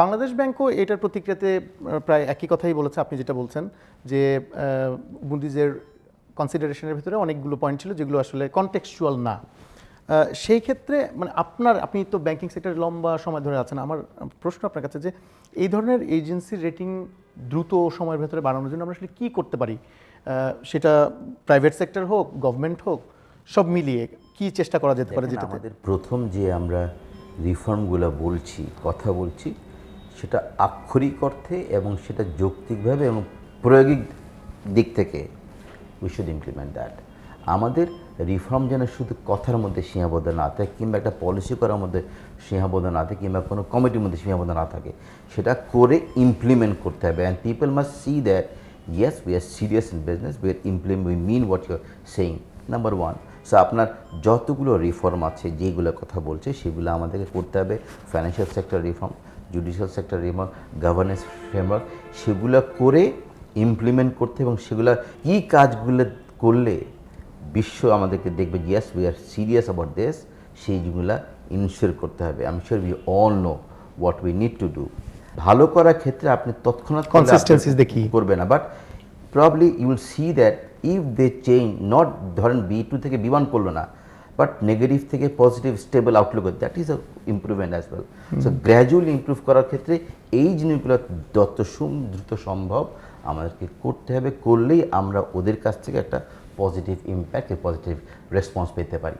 বাংলাদেশ ব্যাংকও এটার প্রতিক্রিয়াতে প্রায় একই কথাই বলেছে, আপনি যেটা বলছেন যে মুডিজের কনসিডারেশনের ভিতরে অনেকগুলো পয়েন্ট ছিল যেগুলো আসলে কনটেক্সচুয়াল না। সেই ক্ষেত্রে মানে আপনি তো ব্যাংকিং সেক্টরে লম্বা সময় ধরে আছেন, আমার প্রশ্ন আপনার কাছে যে এই ধরনের এজেন্সির রেটিং দ্রুত সময়ের ভেতরে বাড়ানোর জন্য আমরা আসলে কী করতে পারি? সেটা প্রাইভেট সেক্টর হোক, গভর্নমেন্ট হোক, সব মিলিয়ে কি চেষ্টা করা যেতে পারে? যেটাতে আমাদের প্রথম যে আমরা রিফর্মগুলো বলছি, কথা বলছি, সেটা আক্ষরিক অর্থে এবং সেটা যৌক্তিকভাবে এবং প্রায়োগিক দিক থেকে উই শুড ইমপ্লিমেন্ট দ্যাট। আমাদের রিফর্ম যেন শুধু কথার মধ্যে সীমাবদ্ধ না থাকে, কিংবা একটা পলিসি করার মধ্যে সীমাবদ্ধ না থাকে, কিংবা কোনো কমিটির মধ্যে সীমাবদ্ধ না থাকে, সেটা করে ইমপ্লিমেন্ট করতে হবে। And people must see that yes we are serious in business, we mean what you are saying, number one. So আপনার যতগুলো রিফর্ম আছে, যেগুলো কথা বলছে, সেগুলো আমাদেরকে করতে হবে। Financial sector reform, judicial sector reform, governance framework, সেগুলো করে ইমপ্লিমেন্ট করতে, এবং সেগুলো কী কাজগুলো করলে বিশ্ব আমাদেরকে দেখবে yes we are serious about this, সেইগুলো ইনশিওর করতে হবে। I am sure we all know what we need to do. ভালো করার ক্ষেত্রে আপনি তৎক্ষণাৎ কনসিস্টেন্সিস দেখি করবে না, but probably you will see that if they change, not ধরেন B2 থেকে B1 করলো না, বাট নেগেটিভ থেকে positive stable outlook, that is a improvement as well. So gradually improve করার ক্ষেত্রে এই জিনিসগুলো যত দ্রুত সম্ভব আমাদেরকে করতে হবে। করলেই আমরা ওদের কাছ থেকে একটা পজিটিভ ইম্প্যাক্ট, পজিটিভ রেসপন্স পেতে পারি।